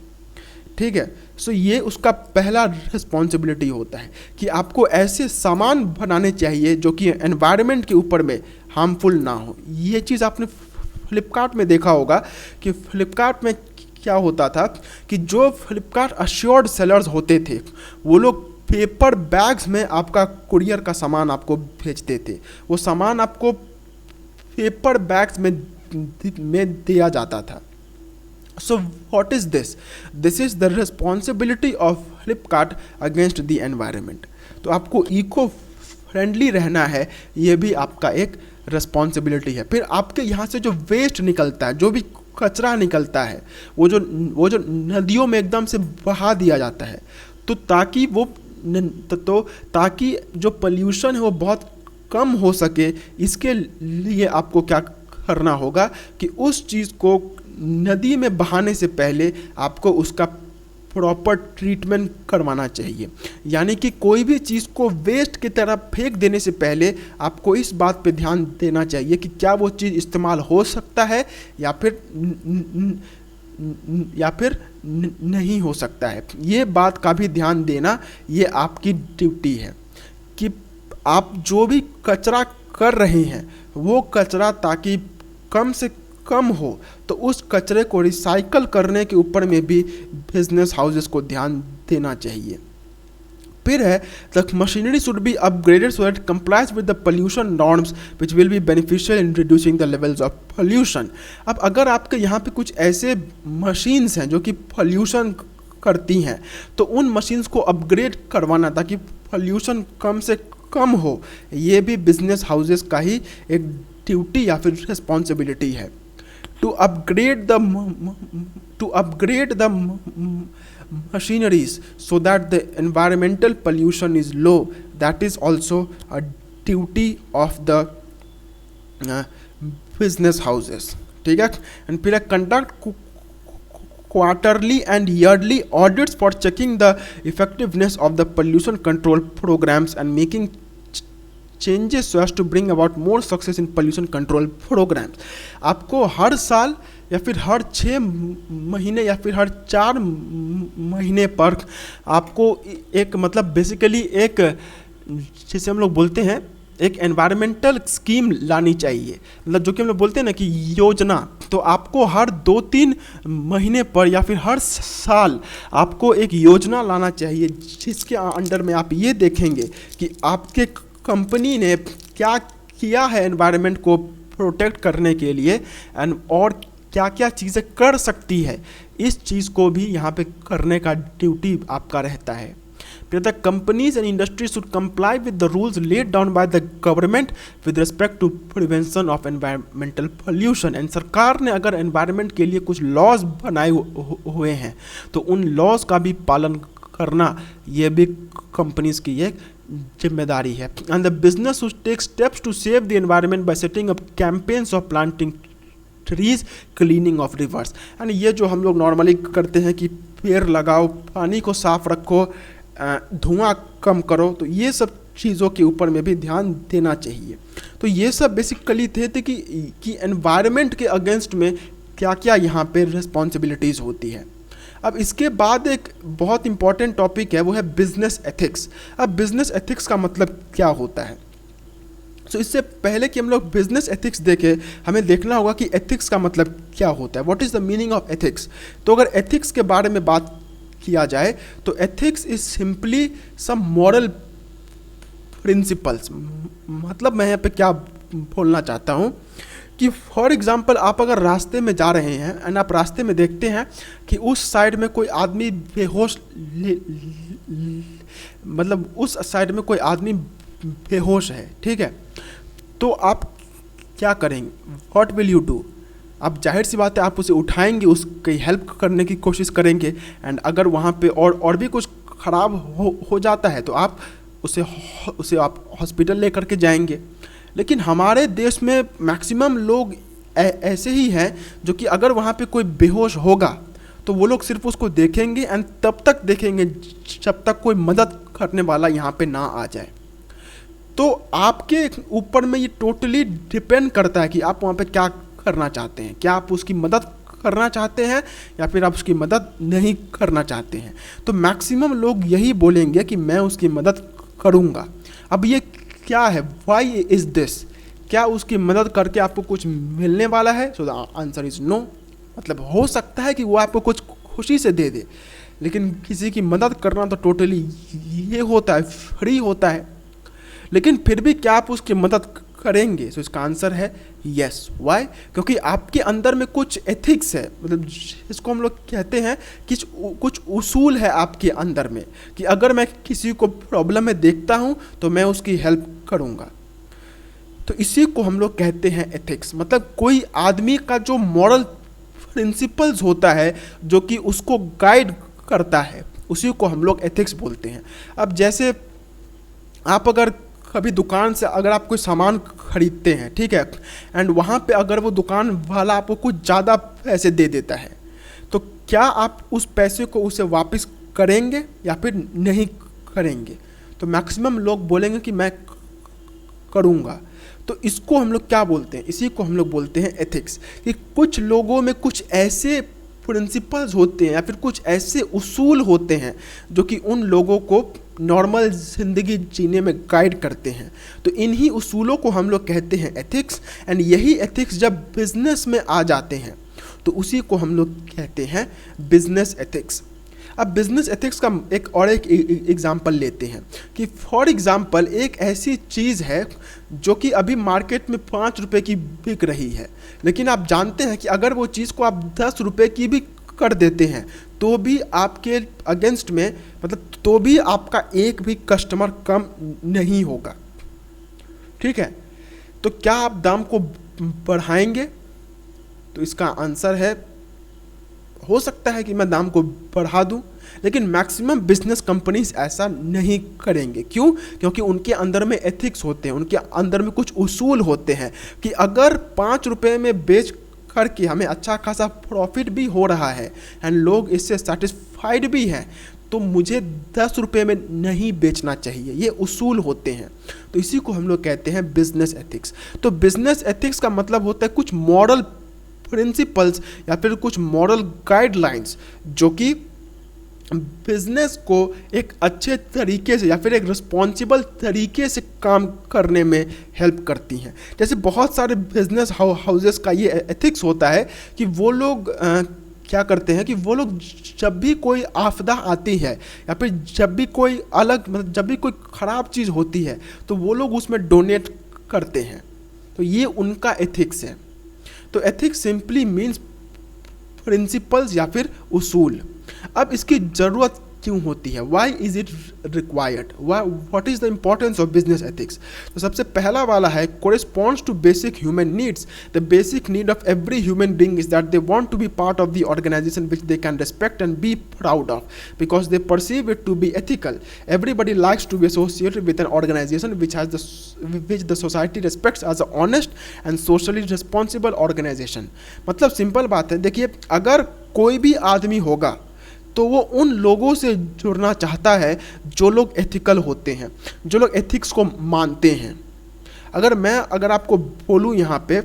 ठीक है, सो ये उसका पहला रिस्पॉन्सिबिलिटी होता है कि आपको ऐसे सामान बनाने चाहिए जो कि एनवायरनमेंट के ऊपर में हार्मफुल ना हो। ये चीज़ आपने फ्लिपकार्ट में देखा होगा कि फ्लिपकार्ट में क्या होता था कि जो फ्लिपकार्ट अश्योर्ड सेलर्स होते थे वो लोग पेपर बैग्स में आपका कुरियर का सामान आपको भेजते थे। वो सामान आपको पेपर बैग्स में दिया जाता था। So what is this? This is the responsibility of Flipkart against the environment. तो आपको इको फ्रेंडली रहना है, ये भी आपका एक रिस्पॉन्सिबिलिटी है। फिर आपके यहाँ से जो वेस्ट निकलता है, जो भी कचरा निकलता है, वो जो नदियों में एकदम से बहा दिया जाता है, तो ताकि जो पोल्यूशन है वो बहुत कम हो सके, इसके लिए आपको क्या करना होगा कि उस चीज़ को नदी में बहाने से पहले आपको उसका प्रॉपर ट्रीटमेंट करवाना चाहिए। यानी कि कोई भी चीज़ को वेस्ट की तरह फेंक देने से पहले आपको इस बात पे ध्यान देना चाहिए कि क्या वो चीज़ इस्तेमाल हो सकता है या फिर नहीं हो सकता है। ये बात का भी ध्यान देना, ये आपकी ड्यूटी है कि आप जो भी कचरा कर रहे हैं वो कचरा ताकि कम से कम हो, तो उस कचरे को रिसाइकल करने के ऊपर में भी बिजनेस हाउसेस को ध्यान देना चाहिए। फिर है the machinery should be upgraded so that complies with the pollution norms which will be beneficial in reducing the levels of pollution. अब अगर आपके यहाँ पे कुछ ऐसे मशीन्स हैं जो कि पोल्यूशन करती हैं, तो उन मशीन्स को अपग्रेड करवाना ताकि पोल्यूशन कम से कम हो, ये भी बिजनेस हाउसेस का ही एक ड्यूटी या फिर रिस्पॉन्सिबिलिटी है। To upgrade the machineries so that the environmental pollution is low. That is also a duty of the business houses. ठीक है, and फिर conduct quarterly and yearly audits for checking the effectiveness of the pollution control programs and making changes so as to bring about more success in pollution control programs. आपको हर साल या फिर हर 6 महीने या फिर हर 4 महीने पर आपको एक मतलब बेसिकली एक जैसे हम लोग बोलते हैं एक एनवायरमेंटल स्कीम लानी चाहिए, मतलब जो कि हम लोग बोलते हैं ना कि योजना। तो आपको हर 2-3 महीने पर या फिर हर साल आपको एक योजना लाना चाहिए जिसके अंडर में आप ये देखेंगे कि आपके कंपनी ने क्या किया है एनवायरनमेंट को प्रोटेक्ट करने के लिए एंड और क्या क्या चीज़ें कर सकती है। इस चीज़ को भी यहाँ पे करने का ड्यूटी आपका रहता है। फिर the companies and industry should comply with the rules laid down by the government with respect to prevention of environmental pollution. And सरकार ने अगर एनवायरनमेंट के लिए कुछ लॉज बनाए हुए हैं तो उन लॉज का भी पालन करना ये भी कंपनीज की एक जिम्मेदारी है। And the business should take steps to save the environment by setting up campaigns of planting trees, cleaning of rivers. And ये जो हम लोग नॉर्मली करते हैं कि पेड़ लगाओ, पानी को साफ रखो, धुआं कम करो, तो ये सब चीज़ों के ऊपर में भी ध्यान देना चाहिए। तो ये सब बेसिकली थे कि एनवायरनमेंट के अगेंस्ट में क्या क्या यहाँ पे रिस्पॉन्सिबिलिटीज़ होती है। अब इसके बाद एक बहुत इंपॉर्टेंट टॉपिक है, वो है बिजनेस एथिक्स। अब बिजनेस एथिक्स का मतलब क्या होता है? तो इससे पहले कि हम लोग बिजनेस एथिक्स देखें, हमें देखना होगा कि एथिक्स का मतलब क्या होता है, what is the meaning of ethics. तो अगर एथिक्स के बारे में बात किया जाए तो ethics is simply some moral principles. मतलब मैं यहाँ पे क्या बोलना चाहता हूँ कि फॉर एग्जांपल आप अगर रास्ते में जा रहे हैं एंड आप रास्ते में देखते हैं कि उस साइड में कोई आदमी बेहोश मतलब उस साइड में कोई आदमी बेहोश है, ठीक है, तो आप क्या करेंगे? What will you do? आप जाहिर सी बात है आप उसे उठाएंगे, उसकी हेल्प करने की कोशिश करेंगे एंड अगर वहाँ पे और भी कुछ ख़राब हो जाता है तो आप उसे आप हॉस्पिटल लेकर के जाएंगे। लेकिन हमारे देश में मैक्सिमम लोग ऐसे ही हैं जो कि अगर वहाँ पे कोई बेहोश होगा तो वो लोग सिर्फ उसको देखेंगे एंड तब तक देखेंगे जब तक कोई मदद करने वाला यहाँ पे ना आ जाए। तो आपके ऊपर में ये टोटली डिपेंड करता है कि आप वहाँ पे क्या करना चाहते हैं। क्या आप उसकी मदद करना चाहते हैं या फिर आप उसकी मदद नहीं करना चाहते हैं? तो मैक्सिमम लोग यही बोलेंगे कि मैं उसकी मदद करूँगा। अब ये क्या है, वाई इज़ दिस? क्या उसकी मदद करके आपको कुछ मिलने वाला है? So the answer is no. मतलब हो सकता है कि वो आपको कुछ खुशी से दे दे, लेकिन किसी की मदद करना तो टोटली ये होता है, फ्री होता है। लेकिन फिर भी क्या आप उसकी मदद करेंगे? सो इसका आंसर है यस। वाई? क्योंकि आपके अंदर में कुछ एथिक्स है, मतलब इसको हम लोग कहते हैं कि कुछ उसूल है आपके अंदर में कि अगर मैं किसी को प्रॉब्लम में देखता हूँ तो मैं उसकी हेल्प करूँगा। तो इसी को हम लोग कहते हैं एथिक्स। मतलब कोई आदमी का जो मॉरल प्रिंसिपल्स होता है जो कि उसको गाइड करता है, उसी को हम लोग एथिक्स बोलते हैं। अब जैसे आप अगर कभी दुकान से अगर आप कोई सामान खरीदते हैं, ठीक है, एंड वहाँ पे अगर वो दुकान वाला आपको कुछ ज़्यादा पैसे दे देता है, तो क्या आप उस पैसे को उसे वापस करेंगे या फिर नहीं करेंगे? तो मैक्सिमम लोग बोलेंगे कि मैं करूँगा। तो इसको हम लोग क्या बोलते हैं? इसी को हम लोग बोलते हैं एथिक्स। कि कुछ लोगों में कुछ ऐसे प्रिंसिपल्स होते हैं या फिर कुछ ऐसे उसूल होते हैं जो कि उन लोगों को नॉर्मल ज़िंदगी जीने में गाइड करते हैं। तो इन्हीं उसूलों को हम लोग कहते हैं एथिक्स। एंड यही एथिक्स जब बिजनेस में आ जाते हैं तो उसी को हम लोग कहते हैं बिजनेस एथिक्स। अब बिजनेस एथिक्स का एक एग्जांपल लेते हैं कि फॉर एग्जांपल एक ऐसी चीज़ है जो कि अभी मार्केट में 5 रुपये की बिक रही है, लेकिन आप जानते हैं कि अगर वो चीज़ को आप 10 रुपये की भी कर देते हैं तो भी आपके अगेंस्ट में मतलब तो भी आपका एक भी कस्टमर कम नहीं होगा, ठीक है। तो क्या आप दाम को बढ़ाएंगे? तो इसका आंसर है हो सकता है कि मैं दाम को बढ़ा दूं, लेकिन मैक्सिमम बिजनेस कंपनीज ऐसा नहीं करेंगे। क्यों? क्योंकि उनके अंदर में एथिक्स होते हैं, उनके अंदर में कुछ उसूल होते हैं कि अगर 5 रुपये में बेच करके हमें अच्छा खासा प्रॉफिट भी हो रहा है एंड लोग इससे सेटिस्फाइड भी हैं, तो मुझे 10 रुपये में नहीं बेचना चाहिए। ये उसूल होते हैं। तो इसी को हम लोग कहते हैं बिजनेस एथिक्स। तो बिजनेस एथिक्स का मतलब होता है कुछ मॉरल प्रिंसिपल्स या फिर कुछ मॉरल गाइडलाइंस जो कि बिजनेस को एक अच्छे तरीके से या फिर एक रिस्पॉन्सिबल तरीके से काम करने में हेल्प करती हैं। जैसे बहुत सारे बिजनेस हाउसेस का ये एथिक्स होता है कि वो लोग क्या करते हैं कि वो लोग जब भी कोई आपदा आती है या फिर जब भी कोई अलग मतलब जब भी कोई ख़राब चीज़ होती है तो वो लोग उसमें डोनेट करते हैं। तो ये उनका एथिक्स है। तो एथिक्स सिंपली मीन्स प्रिंसिपल्स या फिर उसूल। अब इसकी ज़रूरत क्यों होती है? Why is it required? What is the importance of business ethics? तो सबसे पहला वाला है corresponds to basic human needs. The basic need of every human being is that they want to be part of the organisation which they can respect and be proud of because they perceive it to be ethical. Everybody likes to be associated with an organisation which the society respects as a honest and socially responsible organization। मतलब simple बात है, देखिए अगर कोई भी आदमी होगा तो वो उन लोगों से जुड़ना चाहता है जो लोग एथिकल होते हैं, जो लोग एथिक्स को मानते हैं। अगर आपको बोलूँ यहाँ पे,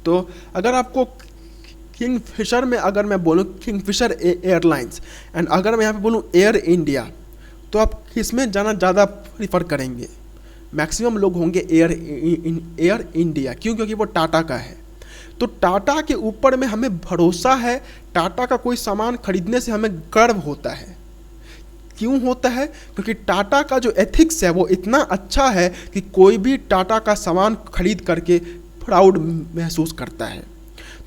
तो अगर आपको किंगफिशर में अगर मैं बोलूँ किंगफिशर एयरलाइंस एंड अगर मैं यहाँ पे बोलूँ एयर इंडिया, तो आप किसमें जाना ज़्यादा प्रीफर करेंगे? मैक्सिमम लोग होंगे एयर इंडिया। क्यों? क्योंकि वो टाटा का है। तो टाटा के ऊपर में हमें भरोसा है, टाटा का कोई सामान खरीदने से हमें गर्व होता है। क्यों होता है? क्योंकि टाटा का जो एथिक्स है वो इतना अच्छा है कि कोई भी टाटा का सामान खरीद करके प्राउड महसूस करता है।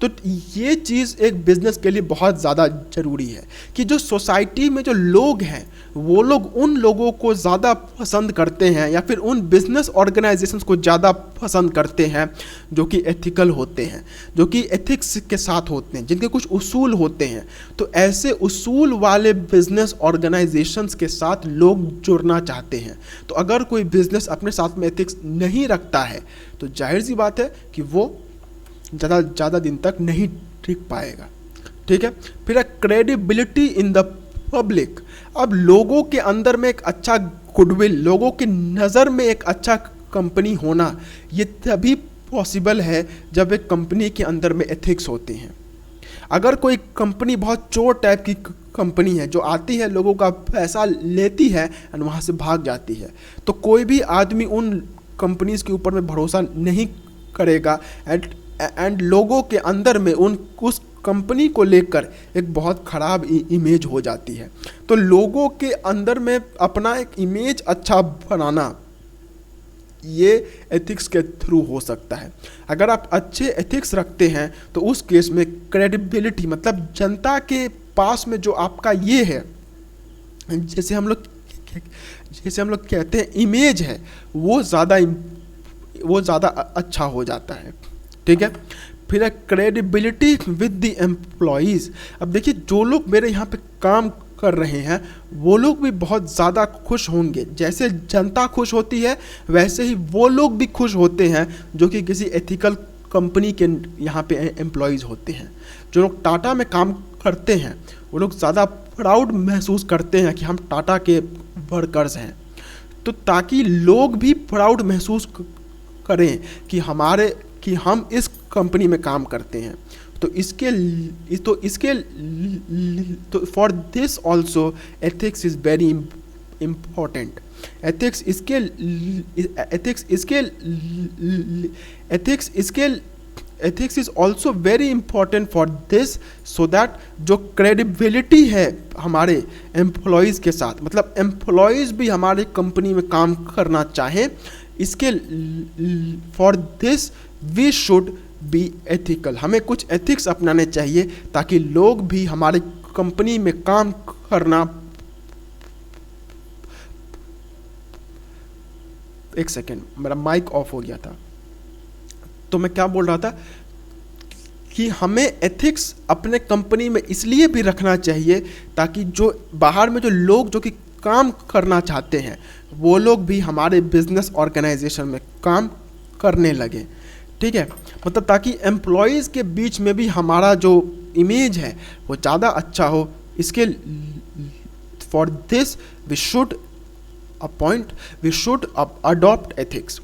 तो ये चीज़ एक बिज़नेस के लिए बहुत ज़्यादा ज़रूरी है कि जो सोसाइटी में जो लोग हैं वो लोग उन लोगों को ज़्यादा पसंद करते हैं या फिर उन बिज़नेस ऑर्गेनाइजेशंस को ज़्यादा पसंद करते हैं जो कि एथिकल होते हैं, जो कि एथिक्स के साथ होते हैं, जिनके कुछ उसूल होते हैं। तो ऐसे उसूल वाले बिज़नेस ऑर्गेनाइजेशंस के साथ लोग जुड़ना चाहते हैं। तो अगर कोई बिज़नेस अपने साथ में एथिक्स नहीं रखता है तो जाहिर सी बात है कि वो ज़्यादा दिन तक नहीं टिक पाएगा। ठीक है। फिर क्रेडिबिलिटी इन द पब्लिक। अब लोगों के अंदर में एक अच्छा गुडविल, लोगों की नज़र में एक अच्छा कंपनी होना, ये तभी पॉसिबल है जब एक कंपनी के अंदर में एथिक्स होते हैं। अगर कोई कंपनी बहुत चोर टाइप की कंपनी है जो आती है, लोगों का पैसा लेती है और वहाँ से भाग जाती है, तो कोई भी आदमी उन कंपनीज के ऊपर में भरोसा नहीं करेगा एंड लोगों के अंदर में उस कंपनी को लेकर एक बहुत ख़राब इमेज हो जाती है। तो लोगों के अंदर में अपना एक इमेज अच्छा बनाना ये एथिक्स के थ्रू हो सकता है। अगर आप अच्छे एथिक्स रखते हैं तो उस केस में क्रेडिबिलिटी मतलब जनता के पास में जो आपका ये है, जैसे हम लोग कहते हैं इमेज है, वो ज़्यादा अच्छा हो जाता है। ठीक है। फिर है क्रेडिबिलिटी विद द एम्प्लॉयज़। अब देखिए जो लोग मेरे यहाँ पे काम कर रहे हैं वो लोग भी बहुत ज़्यादा खुश होंगे। जैसे जनता खुश होती है वैसे ही वो लोग भी खुश होते हैं जो कि किसी एथिकल कंपनी के यहाँ पे एम्प्लॉयज़ होते हैं। जो लोग टाटा में काम करते हैं वो लोग ज़्यादा प्राउड महसूस करते हैं कि हम टाटा के वर्कर्स हैं। तो ताकि लोग भी प्राउड महसूस करें कि हम इस कंपनी में काम करते हैं, तो for this also ethics is very important. Ethics is also very important for this, so that जो क्रेडिबिलिटी है हमारे एम्प्लॉयज़ के साथ, मतलब एम्प्लॉयज़ भी हमारे कंपनी में काम करना चाहें, इसके for this we should be ethical. हमें कुछ एथिक्स अपनाने चाहिए ताकि लोग भी हमारे कंपनी में काम करना। एक सेकेंड, मेरा माइक ऑफ हो गया था। तो मैं क्या बोल रहा था कि हमें एथिक्स अपने कंपनी में इसलिए भी रखना चाहिए ताकि जो बाहर में जो लोग जो कि काम करना चाहते हैं वो लोग भी हमारे बिजनेस ऑर्गेनाइजेशन में काम करने लगे, ठीक है। मतलब ताकि एम्प्लॉयज़ के बीच में भी हमारा जो इमेज है वो ज़्यादा अच्छा हो। इसके for this we should adopt ethics.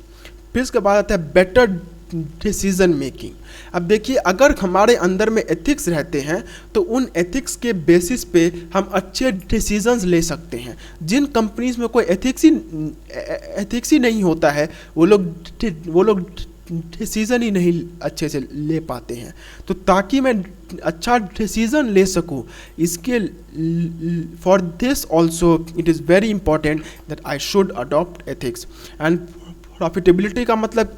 फिर इसके बाद आता है बेटर डिसीजन मेकिंग। अब देखिए, अगर हमारे अंदर में एथिक्स रहते हैं तो उन एथिक्स के बेसिस पे हम अच्छे डिसीजंस ले सकते हैं। जिन कंपनीज में कोई एथिक्स ही नहीं होता है वो लोग डिसीज़न ही नहीं अच्छे से ले पाते हैं। तो ताकि मैं अच्छा डिसीज़न ले सकूं, इसके for this also it is very important that I should adopt ethics. And profitability का मतलब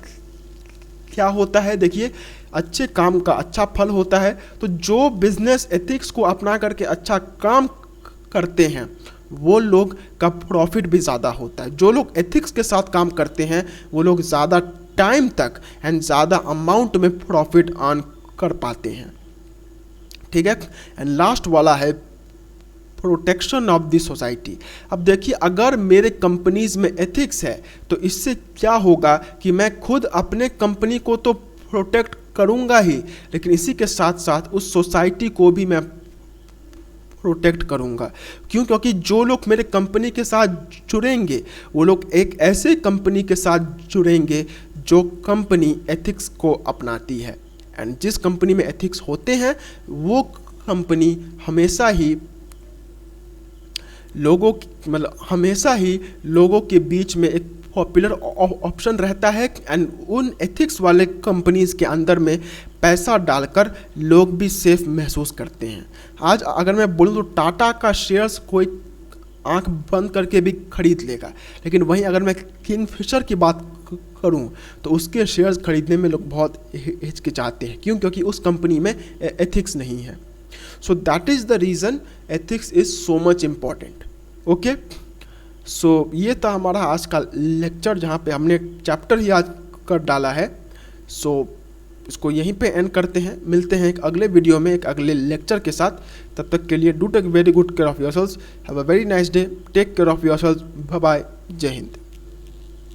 क्या होता है? देखिए, अच्छे काम का अच्छा फल होता है। तो जो बिजनेस एथिक्स को अपना करके अच्छा काम करते हैं वो लोग का प्रॉफिट भी ज़्यादा होता है। जो लोग एथिक्स के साथ काम करते हैं वो लोग ज़्यादा टाइम तक एंड ज़्यादा अमाउंट में प्रॉफिट अर्न कर पाते हैं, ठीक है। एंड लास्ट वाला है प्रोटेक्शन ऑफ द सोसाइटी। अब देखिए, अगर मेरे कंपनीज में एथिक्स है तो इससे क्या होगा कि मैं खुद अपने कंपनी को तो प्रोटेक्ट करूंगा ही, लेकिन इसी के साथ साथ उस सोसाइटी को भी मैं प्रोटेक्ट करूंगा। क्यों? क्योंकि जो लोग मेरे कंपनी के साथ जुड़ेंगे वो लोग एक ऐसे कंपनी के साथ जुड़ेंगे जो कंपनी एथिक्स को अपनाती है। एंड जिस कंपनी में एथिक्स होते हैं वो कंपनी हमेशा ही लोगों के बीच में एक पॉपुलर ऑप्शन रहता है। एंड उन एथिक्स वाले कंपनीज के अंदर में पैसा डालकर लोग भी सेफ महसूस करते हैं। आज अगर मैं बोलूँ तो टाटा का शेयर्स कोई आंख बंद करके भी खरीद लेगा, लेकिन वहीं अगर मैं किंगफिशर की बात करूं तो उसके शेयर्स खरीदने में लोग बहुत हिचकिचाते हैं। क्यों? क्योंकि उस कंपनी में एथिक्स नहीं है। So that is the reason ethics is so much important. Okay, so ये था हमारा आज का लेक्चर जहाँ पे हमने चैप्टर ही आज कर डाला है। सो इसको यहीं पे एंड करते हैं। मिलते हैं एक अगले वीडियो में एक अगले लेक्चर के साथ। तब तक के लिए do take very good care of yourselves. Have a very nice day. Take care of yourselves. Bye bye. जय हिंद।